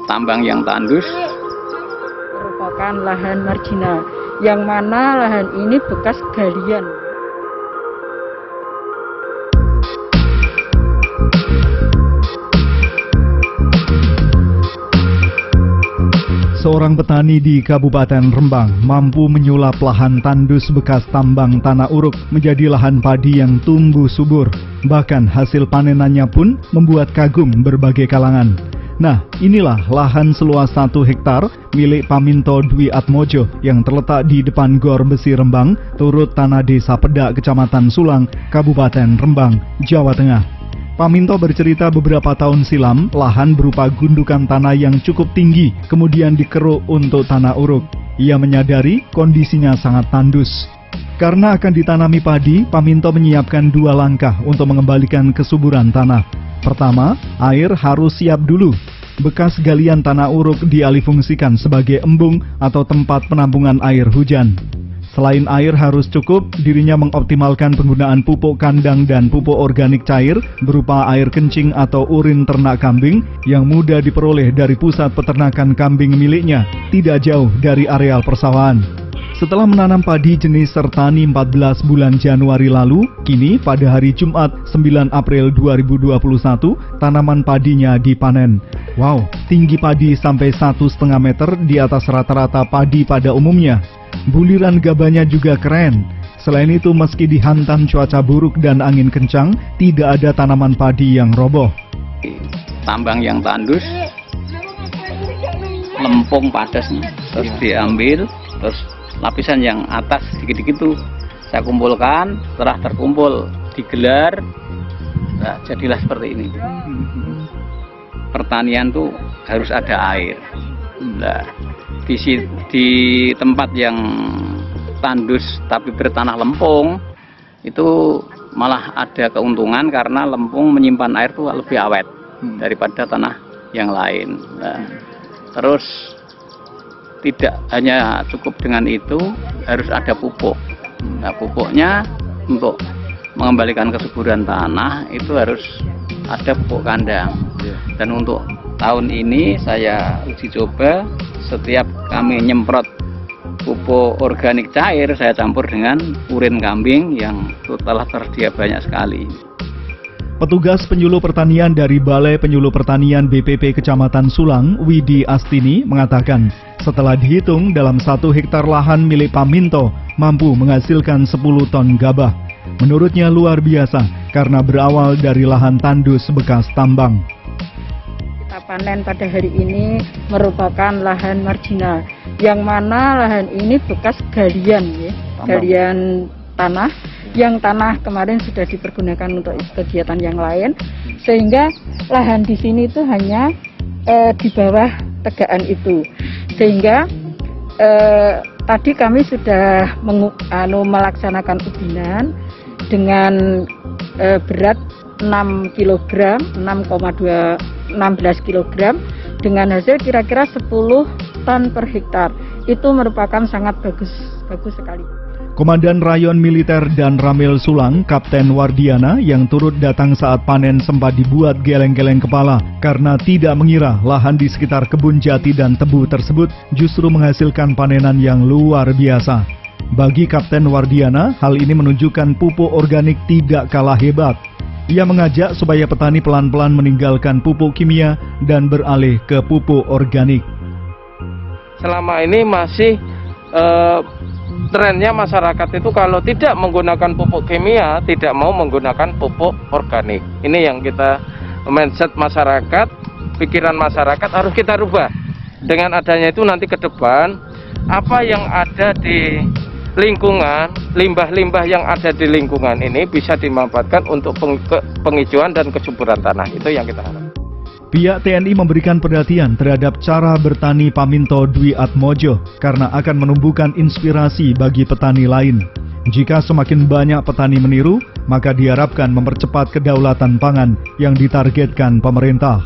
tambang yang tandus merupakan lahan marginal, yang mana lahan ini bekas galian. Seorang petani di Kabupaten Rembang mampu menyulap lahan tandus bekas tambang tanah uruk menjadi lahan padi yang tumbuh subur. Bahkan hasil panenannya pun membuat kagum berbagai kalangan. Nah, inilah lahan seluas 1 hektar milik Paminto Dwi Atmojo yang terletak di depan Gor Besi Rembang, turut tanah Desa Pedak, Kecamatan Sulang, Kabupaten Rembang, Jawa Tengah. Paminto bercerita beberapa tahun silam, lahan berupa gundukan tanah yang cukup tinggi, kemudian dikeruk untuk tanah uruk. Ia menyadari kondisinya sangat tandus. Karena akan ditanami padi, Paminto menyiapkan 2 langkah untuk mengembalikan kesuburan tanah. Pertama, air harus siap dulu. Bekas galian tanah uruk dialihfungsikan sebagai embung atau tempat penampungan air hujan. Selain air harus cukup, dirinya mengoptimalkan penggunaan pupuk kandang dan pupuk organik cair berupa air kencing atau urin ternak kambing yang mudah diperoleh dari pusat peternakan kambing miliknya, tidak jauh dari areal persawahan. Setelah menanam padi jenis sertani 14 bulan Januari lalu, kini pada hari Jumat 9 April 2021, tanaman padinya dipanen. Wow, tinggi padi sampai 1,5 meter di atas rata-rata padi pada umumnya. Buliran gabahnya juga keren. Selain itu, meski dihantam cuaca buruk dan angin kencang, tidak ada tanaman padi yang roboh. Tambang yang tandus, lempung padas, terus diambil, terus lapisan yang atas dikit-dikit tuh saya kumpulkan. Setelah terkumpul digelar, nah, jadilah seperti ini. Pertanian tuh harus ada air. Nah, di tempat yang tandus tapi bertanah lempung itu malah ada keuntungan karena lempung menyimpan air tuh lebih awet daripada tanah yang lain. Nah, terus tidak hanya cukup dengan itu, harus ada pupuk. Nah, pupuknya untuk mengembalikan kesuburan tanah itu harus ada pupuk kandang. Dan untuk tahun ini saya uji coba, setiap kami nyemprot pupuk organik cair, saya campur dengan urin kambing yang telah tersedia banyak sekali. Petugas penyuluh pertanian dari Balai Penyuluh Pertanian BPP Kecamatan Sulang, Widi Astini, mengatakan setelah dihitung dalam 1 hektar lahan milik Paminto mampu menghasilkan 10 ton gabah. Menurutnya luar biasa karena berawal dari lahan tandus bekas tambang. Kita panen pada hari ini merupakan lahan marginal, yang mana lahan ini bekas galian, ya, galian tanah. Yang tanah kemarin sudah dipergunakan untuk kegiatan yang lain, sehingga lahan di sini itu hanya di bawah tegaan itu. Sehingga tadi kami sudah melaksanakan ubinan dengan berat 6 kg, 16 kg dengan hasil kira-kira 10 ton per hektar. Itu merupakan sangat bagus sekali. Komandan Rayon Militer dan Ramil Sulang, Kapten Wardiana, yang turut datang saat panen sempat dibuat geleng-geleng kepala karena tidak mengira lahan di sekitar kebun jati dan tebu tersebut justru menghasilkan panenan yang luar biasa. Bagi Kapten Wardiana, hal ini menunjukkan pupuk organik tidak kalah hebat. Ia mengajak supaya petani pelan-pelan meninggalkan pupuk kimia dan beralih ke pupuk organik. Selama ini masih trennya masyarakat itu kalau tidak menggunakan pupuk kimia, tidak mau menggunakan pupuk organik. Ini yang kita mindset masyarakat, pikiran masyarakat harus kita rubah. Dengan adanya itu nanti ke depan, apa yang ada di lingkungan, limbah-limbah yang ada di lingkungan ini bisa dimanfaatkan untuk penghijauan dan kesuburan tanah. Itu yang kita harapkan. Pihak TNI memberikan perhatian terhadap cara bertani Paminto Dwi Atmojo karena akan menumbuhkan inspirasi bagi petani lain. Jika semakin banyak petani meniru, maka diharapkan mempercepat kedaulatan pangan yang ditargetkan pemerintah.